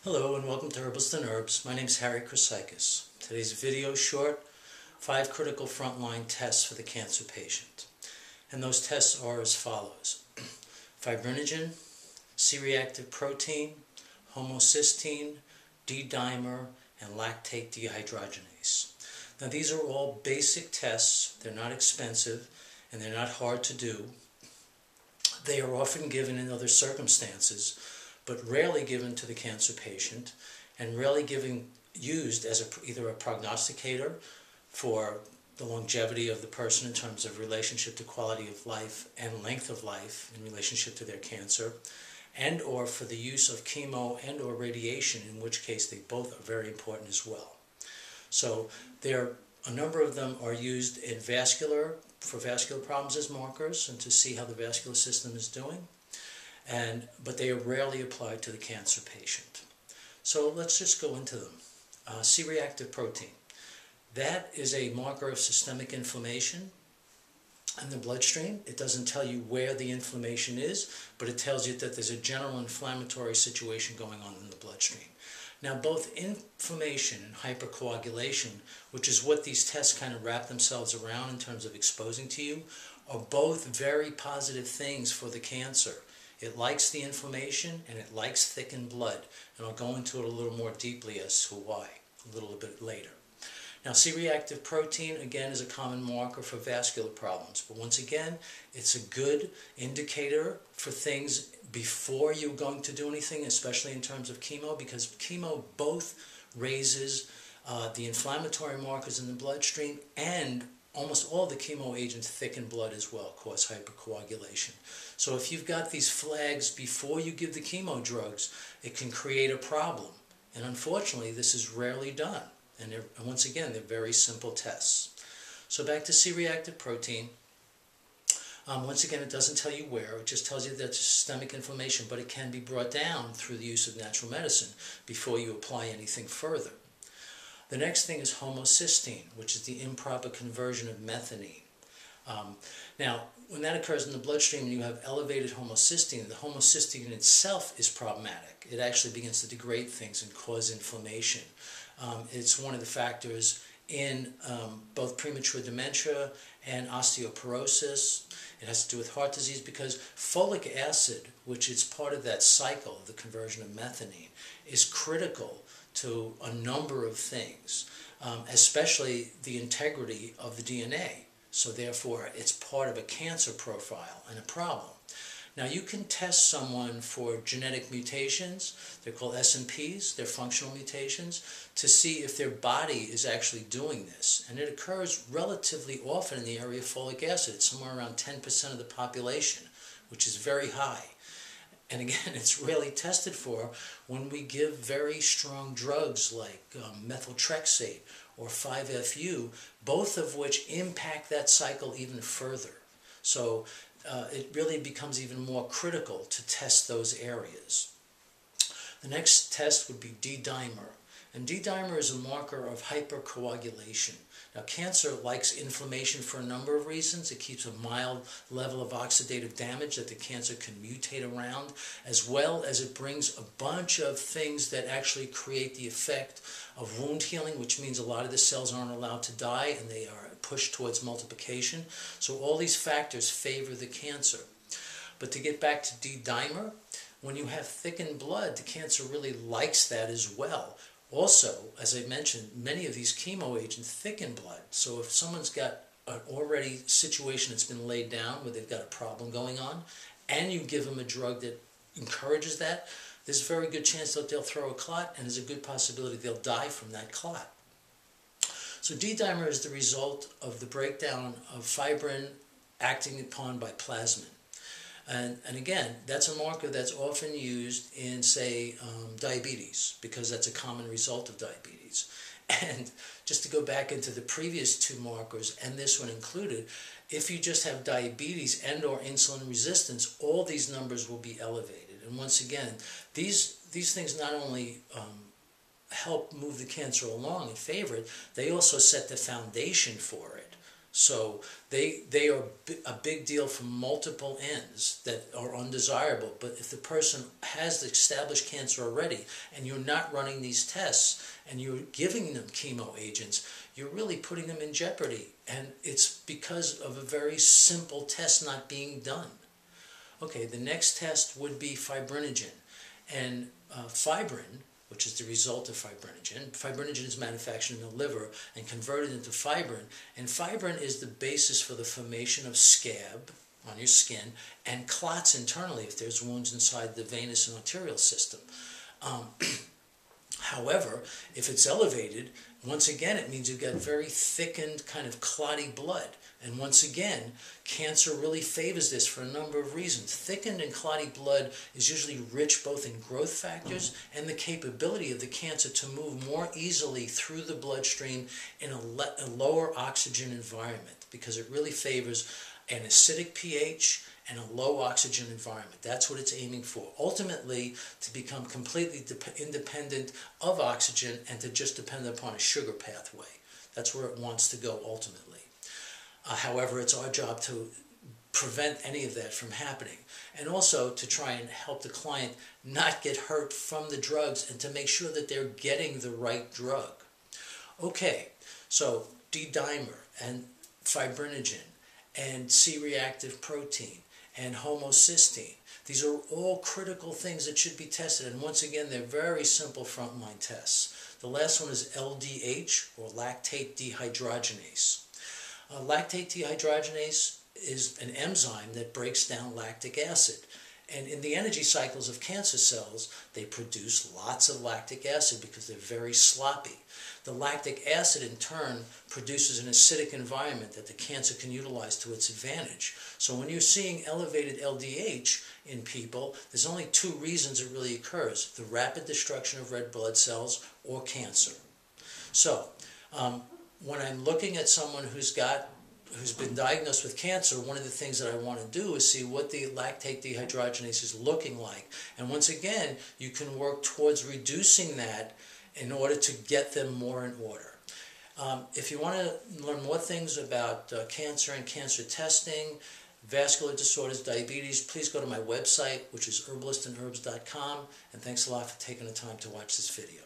Hello and welcome to Herbalist and Herbs. My name is Harry Chrissakis. Today's video is short, 5 critical frontline tests for the cancer patient. And those tests are as follows. Fibrinogen, C-reactive protein, homocysteine, D-dimer, and lactate dehydrogenase. Now these are all basic tests. They're not expensive and they're not hard to do. They are often given in other circumstances, but rarely given to the cancer patient, and rarely used as either a prognosticator for the longevity of the person in terms of relationship to quality of life and length of life in relationship to their cancer, and or for the use of chemo and or radiation, in which case they both are very important as well. So a number of them are used in for vascular problems as markers and to see how the vascular system is doing. But they are rarely applied to the cancer patient. So let's just go into them. C-reactive protein. That is a marker of systemic inflammation in the bloodstream. It doesn't tell you where the inflammation is, but it tells you that there's a general inflammatory situation going on in the bloodstream. Now both inflammation and hyper-coagulation, which is what these tests kind of wrap themselves around in terms of exposing to you, are both very positive things for the cancer. It likes the inflammation and it likes thickened blood, and I'll go into it a little more deeply as to why a little bit later. Now C-reactive protein again is a common marker for vascular problems, but once again it's a good indicator for things before you're going to do anything, especially in terms of chemo, because chemo both raises the inflammatory markers in the bloodstream, and almost all the chemo agents thicken blood as well, cause hypercoagulation. So if you've got these flags before you give the chemo drugs, it can create a problem. And unfortunately, this is rarely done. And once again, they're very simple tests. So back to C-reactive protein. Once again, it doesn't tell you where. It just tells you that it's systemic inflammation, but it can be brought down through the use of natural medicine before you apply anything further. The next thing is homocysteine, which is the improper conversion of methionine. Now, when that occurs in the bloodstream and you have elevated homocysteine, the homocysteine itself is problematic. It actually begins to degrade things and cause inflammation. It's one of the factors in both premature dementia and osteoporosis. It has to do with heart disease because folic acid, which is part of that cycle of the conversion of methionine, is critical to a number of things, especially the integrity of the DNA. So therefore, it's part of a cancer profile and a problem. Now you can test someone for genetic mutations, they're called SNPs, they're functional mutations, to see if their body is actually doing this. And it occurs relatively often in the area of folic acid. It's somewhere around 10% of the population, which is very high. And again, it's rarely tested for when we give very strong drugs like methotrexate or 5-FU, both of which impact that cycle even further. So it really becomes even more critical to test those areas. The next test would be D-dimer. And D-dimer is a marker of hypercoagulation. Now cancer likes inflammation for a number of reasons. It keeps a mild level of oxidative damage that the cancer can mutate around, as well as it brings a bunch of things that actually create the effect of wound healing, which means a lot of the cells aren't allowed to die and they are pushed towards multiplication. So all these factors favor the cancer. But to get back to D-dimer, when you have thickened blood, the cancer really likes that as well. Also, as I mentioned, many of these chemo agents thicken blood. So if someone's got an already situation that's been laid down where they've got a problem going on, and you give them a drug that encourages that, there's a very good chance that they'll throw a clot, and there's a good possibility they'll die from that clot. So D-dimer is the result of the breakdown of fibrin acting upon by plasmin. And again, that's a marker that's often used in, say, diabetes, because that's a common result of diabetes. And just to go back into the previous two markers, and this one included, if you just have diabetes and or insulin resistance, all these numbers will be elevated. And once again, these things not only help move the cancer along and favor it, they also set the foundation for it. So they are a big deal from multiple ends that are undesirable. But if the person has established cancer already and you're not running these tests and you're giving them chemo agents, you're really putting them in jeopardy. And it's because of a very simple test not being done. Okay, the next test would be fibrinogen. And fibrin, which is the result of fibrinogen. Fibrinogen is manufactured in the liver and converted into fibrin. And fibrin is the basis for the formation of scab on your skin and clots internally if there's wounds inside the venous and arterial system. However, if it's elevated, once again, it means you've got very thickened, kind of clotty blood. And once again, cancer really favors this for a number of reasons. Thickened and clotty blood is usually rich both in growth factors and the capability of the cancer to move more easily through the bloodstream in a lower oxygen environment, because it really favors an acidic pH and a low oxygen environment. That's what it's aiming for. Ultimately, to become completely independent of oxygen and to just depend upon a sugar pathway. That's where it wants to go ultimately. However, it's our job to prevent any of that from happening, and also to try and help the client not get hurt from the drugs and to make sure that they're getting the right drug. Okay, so D-dimer and fibrinogen and C-reactive protein and homocysteine. These are all critical things that should be tested, and once again, they're very simple frontline tests. The last one is LDH, or lactate dehydrogenase. Lactate dehydrogenase is an enzyme that breaks down lactic acid. And in the energy cycles of cancer cells, they produce lots of lactic acid because they're very sloppy. The lactic acid, in turn, produces an acidic environment that the cancer can utilize to its advantage. So when you're seeing elevated LDH in people, there's only two reasons it really occurs: the rapid destruction of red blood cells or cancer. So, when I'm looking at someone who's been diagnosed with cancer, one of the things that I want to do is see what the lactate dehydrogenase is looking like. And once again, you can work towards reducing that in order to get them more in order. If you want to learn more things about cancer and cancer testing, vascular disorders, diabetes, please go to my website, which is herbalistandherbs.com. And thanks a lot for taking the time to watch this video.